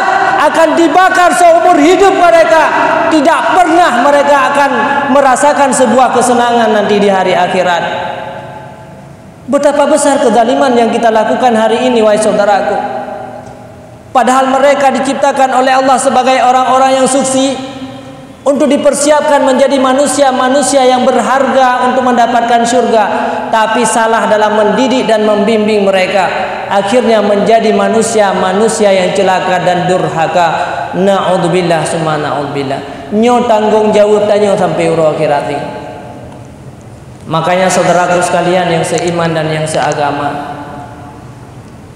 akan dibakar seumur hidup mereka. Tidak pernah mereka akan merasakan sebuah kesenangan nanti di hari akhirat. Betapa besar kezaliman yang kita lakukan hari ini, wahai saudaraku. Padahal mereka diciptakan oleh Allah sebagai orang-orang yang suci, untuk dipersiapkan menjadi manusia-manusia yang berharga untuk mendapatkan surga. Tapi salah dalam mendidik dan membimbing mereka, akhirnya menjadi manusia-manusia yang celaka dan durhaka. Na'udzubillah summa na'udzubillah. Nyo tanggung jawab tanya sampai uro akhirat. Makanya saudaraku sekalian yang seiman dan yang seagama,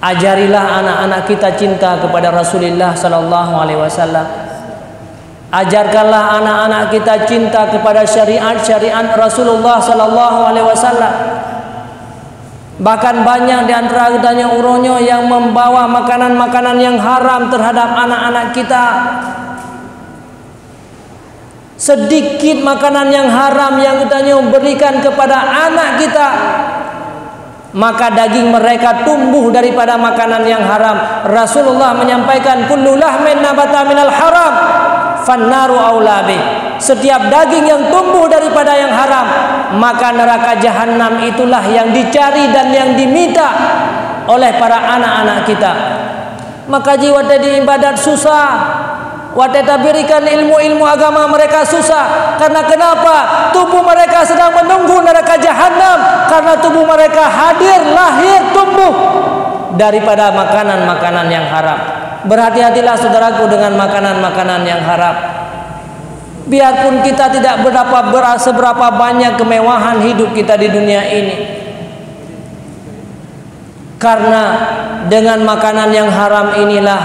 ajarilah anak-anak kita cinta kepada Rasulullah sallallahu alaihi wasallam. Ajarkanlah anak-anak kita cinta kepada syariat-syariat Rasulullah sallallahu alaihi wasallam. Bahkan banyak di antara kitanya uronyo yang membawa makanan-makanan yang haram terhadap anak-anak kita. Sedikit makanan yang haram yang kitanya berikan kepada anak kita, maka daging mereka tumbuh daripada makanan yang haram. Rasulullah menyampaikan, kullu lahmin nabata minal haram fannaru aulabi. Setiap daging yang tumbuh daripada yang haram, maka neraka jahanam itulah yang dicari dan yang diminta oleh para anak-anak kita. Maka jiwa tadi ibadat susah, wateta berikan ilmu-ilmu agama mereka susah. Karena kenapa? Tubuh mereka sedang menunggu neraka jahanam, karena tubuh mereka hadir, lahir, tumbuh daripada makanan-makanan yang haram. Berhati-hatilah saudaraku dengan makanan-makanan yang haram. Biarpun kita tidak seberapa banyak kemewahan hidup kita di dunia ini, karena dengan makanan yang haram inilah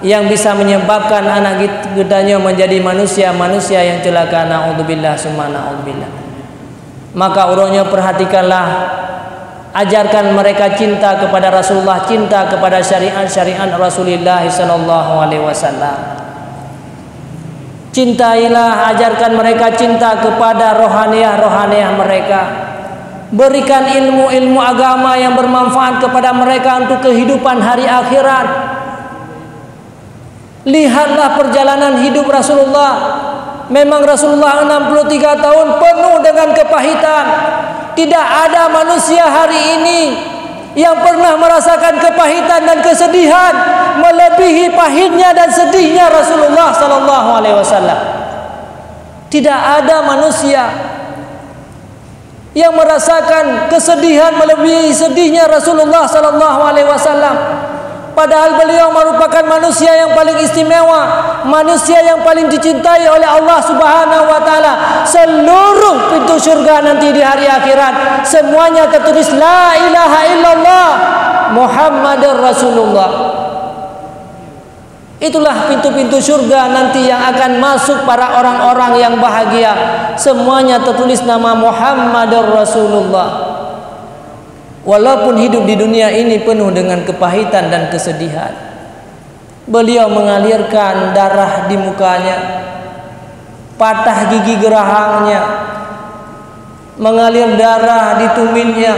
yang bisa menyebabkan anak kitanya menjadi manusia-manusia yang celaka. Na'udzubillah summa na'udzubillah. Maka uronya perhatikanlah, ajarkan mereka cinta kepada Rasulullah, cinta kepada syariat-syariat Rasulullah sallallahu alaihi wasallam. Cintailah, ajarkan mereka cinta kepada rohaniah mereka. Berikan ilmu-ilmu agama yang bermanfaat kepada mereka untuk kehidupan hari akhirat. Lihatlah perjalanan hidup Rasulullah. Memang Rasulullah 63 tahun penuh dengan kepahitan. Tidak ada manusia hari ini yang pernah merasakan kepahitan dan kesedihan melebihi pahitnya dan sedihnya Rasulullah sallallahu alaihi wasallam. Tidak ada manusia yang merasakan kesedihan melebihi sedihnya Rasulullah sallallahu alaihi wasallam. Padahal beliau merupakan manusia yang paling istimewa, manusia yang paling dicintai oleh Allah Subhanahu wa taala. Seluruh pintu surga nanti di hari akhirat semuanya tertulis la ilaha illallah Muhammadur Rasulullah. Itulah pintu-pintu surga nanti yang akan masuk para orang-orang yang bahagia. Semuanya tertulis nama Muhammadur Rasulullah. Walaupun hidup di dunia ini penuh dengan kepahitan dan kesedihan, beliau mengalirkan darah di mukanya, patah gigi gerahangnya, mengalir darah di tuminnya.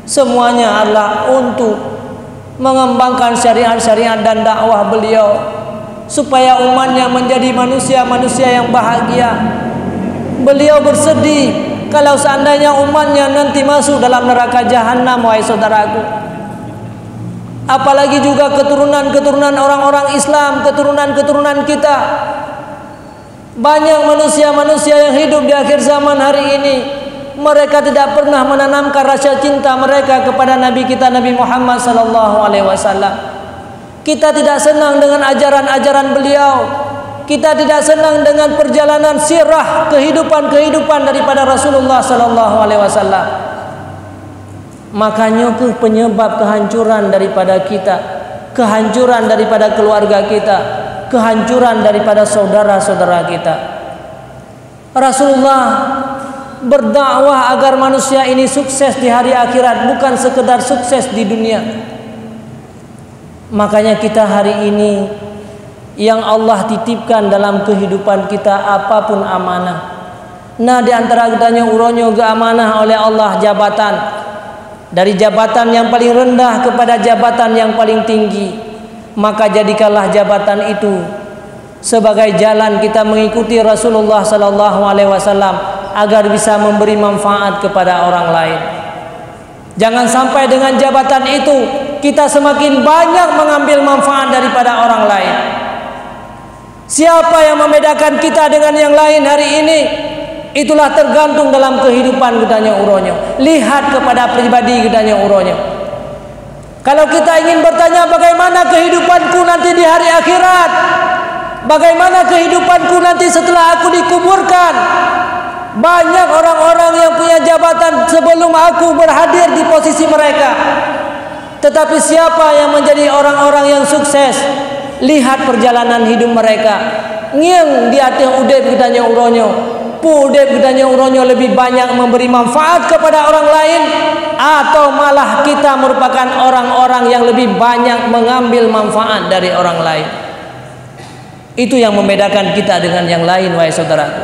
Semuanya adalah untuk mengembangkan syariat-syariat dan dakwah beliau, supaya umatnya menjadi manusia-manusia yang bahagia. Beliau bersedih kalau seandainya umatnya nanti masuk dalam neraka jahanam, wahai saudaraku. Apalagi juga keturunan-keturunan orang-orang Islam, keturunan-keturunan kita. Banyak manusia-manusia yang hidup di akhir zaman hari ini, mereka tidak pernah menanamkan rasa cinta mereka kepada Nabi kita, Nabi Muhammad sallallahu alaihi wasallam. Kita tidak senang dengan ajaran-ajaran beliau. kita tidak senang dengan perjalanan sirah kehidupan daripada Rasulullah sallallahu alaihi wasallam. Makanya penyebab kehancuran daripada kita, kehancuran daripada keluarga kita, kehancuran daripada saudara-saudara kita. Rasulullah berdakwah agar manusia ini sukses di hari akhirat, bukan sekedar sukses di dunia. Makanya kita hari ini yang Allah titipkan dalam kehidupan kita apapun amanah. Nah, di antara kitanya uronyo ke amanah oleh Allah jabatan, dari jabatan yang paling rendah kepada jabatan yang paling tinggi. Maka jadikanlah jabatan itu sebagai jalan kita mengikuti Rasulullah sallallahu alaihi wasallam agar bisa memberi manfaat kepada orang lain. Jangan sampai dengan jabatan itu kita semakin banyak mengambil manfaat daripada orang lain. Siapa yang membedakan kita dengan yang lain hari ini? Itulah tergantung dalam kehidupan kitanya uronyo. Lihat kepada pribadi kitanya uronyo. Kalau kita ingin bertanya bagaimana kehidupanku nanti di hari akhirat, bagaimana kehidupanku nanti setelah aku dikuburkan, banyak orang-orang yang punya jabatan sebelum aku berhadir di posisi mereka. Tetapi siapa yang menjadi orang-orang yang sukses? Lihat perjalanan hidup mereka. Ngiang di atas udep kitanya uronyo, udep kitanya uronyo lebih banyak memberi manfaat kepada orang lain, atau malah kita merupakan orang-orang yang lebih banyak mengambil manfaat dari orang lain. Itu yang membedakan kita dengan yang lain, wahai saudaraku.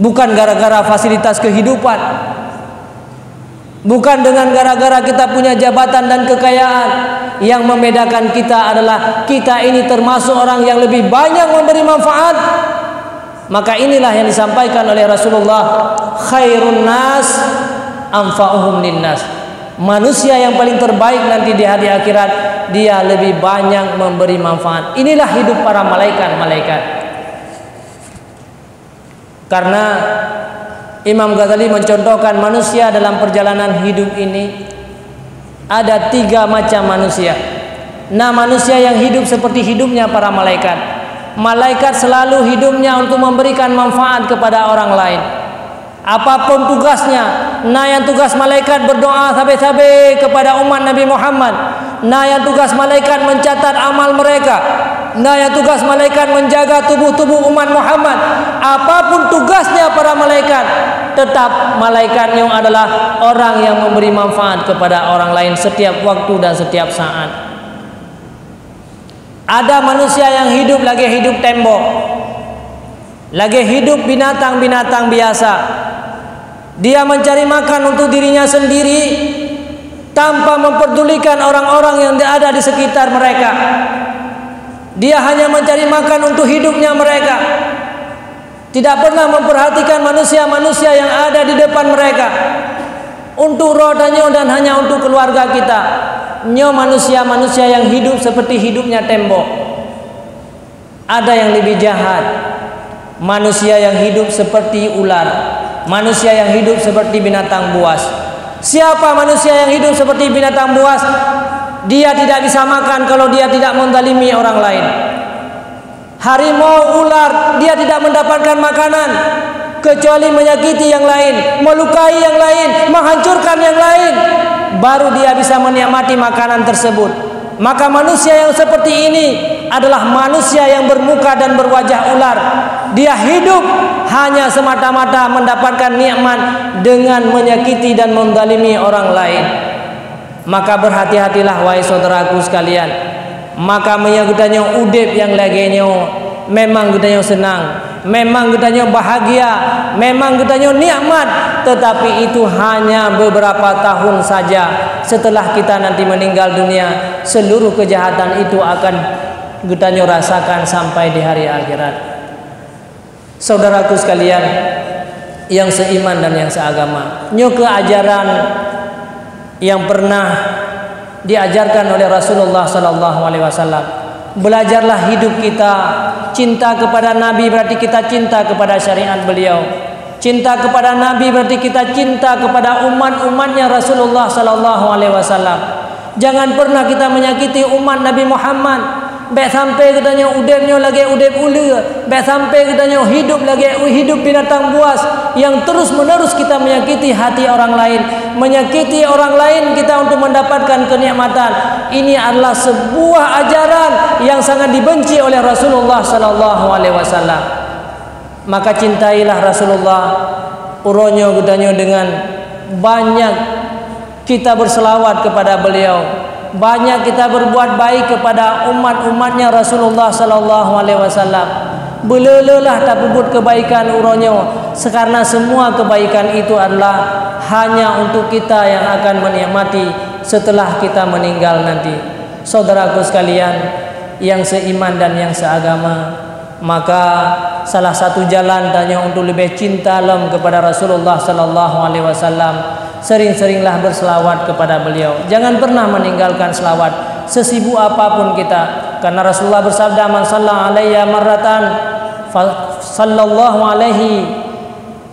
Bukan gara-gara fasilitas kehidupan, bukan dengan gara-gara kita punya jabatan dan kekayaan. Yang membedakan kita adalah kita ini termasuk orang yang lebih banyak memberi manfaat. Maka inilah yang disampaikan oleh Rasulullah, khairun nas anfa'uhum linnas. Manusia yang paling terbaik nanti di hari akhirat, dia lebih banyak memberi manfaat. Inilah hidup para malaikat-malaikat. Karena Imam Ghazali mencontohkan manusia dalam perjalanan hidup ini ada 3 macam manusia. Nah, manusia yang hidup seperti hidupnya para malaikat. Malaikat selalu hidupnya untuk memberikan manfaat kepada orang lain. Apapun tugasnya. Nah, yang tugas malaikat berdoa sabe-sabe kepada umat Nabi Muhammad. Nah, yang tugas malaikat mencatat amal mereka. Nah, yang tugas malaikat menjaga tubuh-tubuh umat Muhammad. Apapun tugasnya para malaikat, tetap malaikatnya adalah orang yang memberi manfaat kepada orang lain setiap waktu dan setiap saat. Ada manusia yang hidup lagi hidup tembok, lagi hidup binatang-binatang biasa. Dia mencari makan untuk dirinya sendiri tanpa memperdulikan orang-orang yang ada di sekitar mereka. Dia hanya mencari makan untuk hidupnya mereka, tidak pernah memperhatikan manusia-manusia yang ada di depan mereka. Untuk rodanya dan hanya untuk keluarga kita. Nyo manusia-manusia yang hidup seperti hidupnya tembok. Ada yang lebih jahat, manusia yang hidup seperti ular, manusia yang hidup seperti binatang buas. Siapa manusia yang hidup seperti binatang buas? Dia tidak bisa makan kalau dia tidak menzalimi orang lain. Harimau, ular, dia tidak mendapatkan makanan kecuali menyakiti yang lain, melukai yang lain, menghancurkan yang lain, baru dia bisa menikmati makanan tersebut. Maka manusia yang seperti ini adalah manusia yang bermuka dan berwajah ular. Dia hidup hanya semata-mata mendapatkan nikmat dengan menyakiti dan menzalimi orang lain. Maka berhati-hatilah wahai saudaraku sekalian. Maka menyagutanya udip yang laginya memang gudanya senang, memang gudanya bahagia, memang gudanya nikmat, tetapi itu hanya beberapa tahun saja. Setelah kita nanti meninggal dunia, seluruh kejahatan itu akan gudanya rasakan sampai di hari akhirat. Saudaraku sekalian yang seiman dan yang seagama, nyo keajaran yang pernah diajarkan oleh Rasulullah sallallahu alaihi wasallam. Belajarlah hidup kita cinta kepada Nabi, berarti kita cinta kepada syariat beliau. Cinta kepada Nabi berarti kita cinta kepada umat-umatnya Rasulullah sallallahu alaihi wasallam. Jangan pernah kita menyakiti umat Nabi Muhammad. Baik sampai katanya udepnya lagi udep ula. Baik sampai katanya hidup lagi hidup binatang buas. Yang terus menerus kita menyakiti hati orang lain, menyakiti orang lain kita untuk mendapatkan kenikmatan. Ini adalah sebuah ajaran yang sangat dibenci oleh Rasulullah sallallahu alaihi wasallam. Maka cintailah Rasulullah, uronyo katanya dengan banyak kita berselawat kepada beliau, banyak kita berbuat baik kepada umat-umatnya Rasulullah sallallahu alaihi wasallam. Belelelah tak puput kebaikan uronyo, karena semua kebaikan itu adalah hanya untuk kita yang akan menikmati setelah kita meninggal nanti. Saudaraku sekalian yang seiman dan yang seagama, maka salah satu jalan tanya untuk lebih cinta kepada Rasulullah sallallahu alaihi wasallam, sering-seringlah berselawat kepada beliau. Jangan pernah meninggalkan selawat sesibuk apapun kita, karena Rasulullah bersabda, man shalla alayya marratan sallallahu alaihi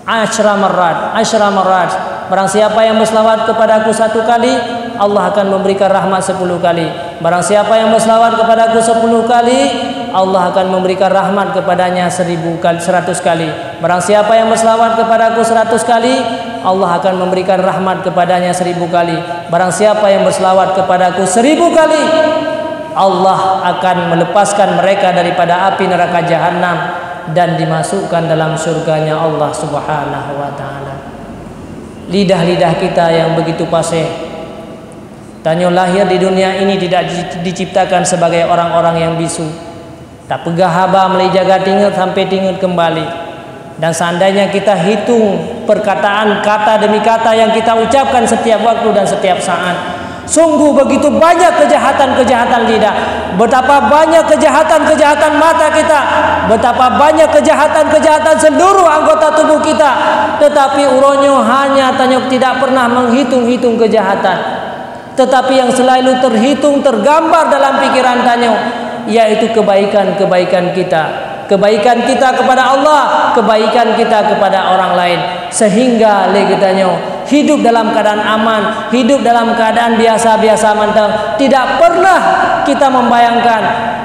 asyra marrat. Barang siapa yang berselawat kepadaku 1 kali, Allah akan memberikan rahmat 10 kali. Barang siapa yang berselawat kepadaku 10 kali, Allah akan memberikan rahmat kepadanya 100 kali. Barang siapa yang berselawat kepadaku 100 kali, Allah akan memberikan rahmat kepadanya 1000 kali. Barang siapa yang berselawat kepadaku 1000 kali, Allah akan melepaskan mereka daripada api neraka jahanam dan dimasukkan dalam surganya Allah Subhanahu wa taala. Lidah-lidah kita yang begitu fasih, tanya lahir di dunia ini tidak diciptakan sebagai orang-orang yang bisu. Tak pegah haba mulai jaga tinggal sampai tinggal kembali. Dan seandainya kita hitung perkataan kata demi kata yang kita ucapkan setiap waktu dan setiap saat, sungguh begitu banyak kejahatan-kejahatan lidah, betapa banyak kejahatan-kejahatan mata kita, betapa banyak kejahatan-kejahatan seluruh anggota tubuh kita. Tetapi uronyo hanya tanya tidak pernah menghitung-hitung kejahatan. Tetapi yang selalu terhitung, tergambar dalam pikiran tanya, yaitu kebaikan-kebaikan kita. Kebaikan kita kepada Allah, kebaikan kita kepada orang lain, sehingga legetanya hidup dalam keadaan aman, hidup dalam keadaan biasa-biasa mantap. Tidak pernah kita membayangkan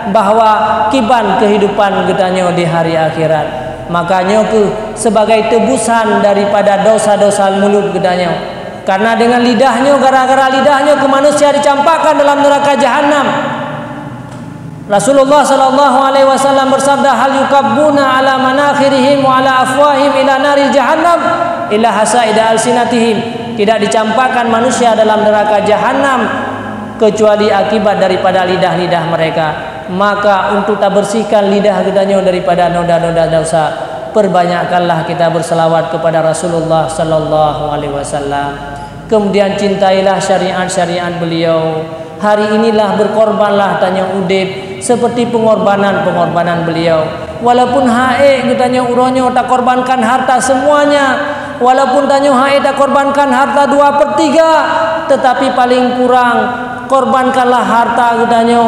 bahwa kiban kehidupan getanya di hari akhirat. Makanya sebagai tebusan daripada dosa-dosa mulut getanya, karena dengan lidahnya, gara-gara lidahnya ke manusia dicampakkan dalam neraka jahanam. Rasulullah sallallahu alaihi wasallam bersabda, hal yukabbuna ala manakhirihim wa ala afwahim ila nari jahannam illa hasaida alsinatihim. Tidak dicampakkan manusia dalam neraka jahanam kecuali akibat daripada lidah-lidah mereka. Maka untuk tak bersihkan lidah kitanya daripada noda-noda dosa, perbanyakkanlah kita berselawat kepada Rasulullah sallallahu alaihi wasallam. Kemudian cintailah syariat-syariat beliau. Hari inilah berkorbanlah tanya udip seperti pengorbanan beliau. Walaupun hae katanya uronyo tak korbankan harta semuanya, walaupun tanya hae tak korbankan harta 2/3, tetapi paling kurang korbankanlah harta katanya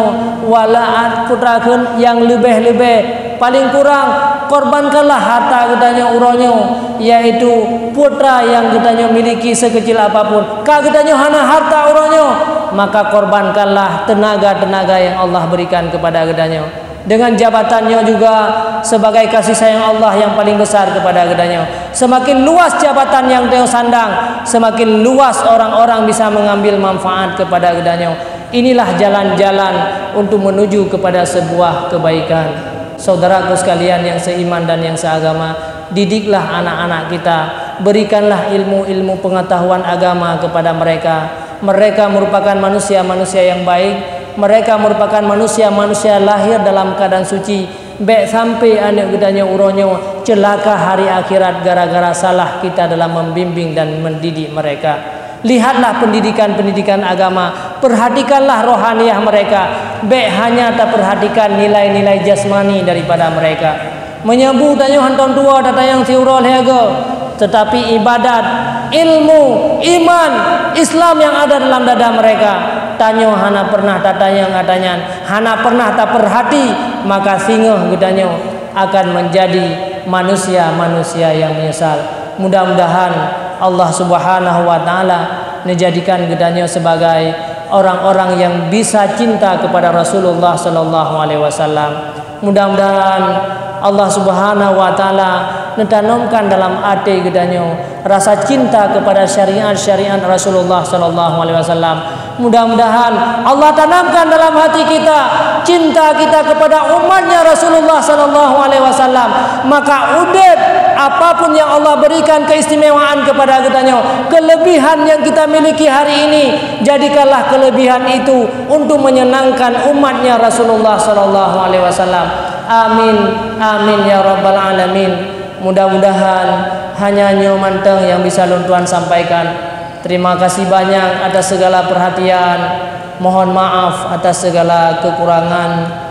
wala putrakeun yang lebih-lebih. Paling kurang korbankanlah harta katanya uronyo, yaitu putra yang katanya miliki sekecil apapun. Ka katanya hana harta uronyo, maka korbankanlah tenaga-tenaga yang Allah berikan kepada katanya. Dengan jabatannya juga sebagai kasih sayang Allah yang paling besar kepada katanya. Semakin luas jabatan yang dia sandang, semakin luas orang-orang bisa mengambil manfaat kepada katanya. Inilah jalan-jalan untuk menuju kepada sebuah kebaikan. Saudaraku sekalian yang seiman dan yang seagama, didiklah anak-anak kita, berikanlah ilmu-ilmu pengetahuan agama kepada mereka. Mereka merupakan manusia-manusia yang baik, mereka merupakan manusia-manusia lahir dalam keadaan suci. Baik sampai anak gedanya uronyo celaka hari akhirat gara-gara salah kita dalam membimbing dan mendidik mereka. Lihatlah pendidikan-pendidikan agama, perhatikanlah rohaniah mereka. Baik hanya tak perhatikan nilai-nilai jasmani daripada mereka. Menyebut tanya hanton tua data yang siurol hego, tetapi ibadat, ilmu, iman, Islam yang ada dalam dada mereka, tanya hana pernah tatanya ngatanya, hana pernah tak perhati, maka singa gedanya akan menjadi manusia-manusia yang menyesal. Mudah-mudahan Allah Subhanahu wa taala menjadikan gedanya sebagai orang-orang yang bisa cinta kepada Rasulullah sallallahu alaihi wasallam. Mudah-mudahan Allah Subhanahu wa taala menanamkan dalam hati gedanyo rasa cinta kepada syariat-syariat Rasulullah sallallahu alaihi wasallam. Mudah-mudahan Allah tanamkan dalam hati kita cinta kita kepada umatnya Rasulullah sallallahu alaihi wasallam. Maka udep apapun yang Allah berikan keistimewaan kepada gedanyo, kelebihan yang kita miliki hari ini, jadikanlah kelebihan itu untuk menyenangkan umatnya Rasulullah sallallahu alaihi wasallam. Amin, amin ya rabbal alamin. Mudah-mudahan hanya nyomanteng yang bisa Tuhan sampaikan. Terima kasih banyak atas segala perhatian. Mohon maaf atas segala kekurangan.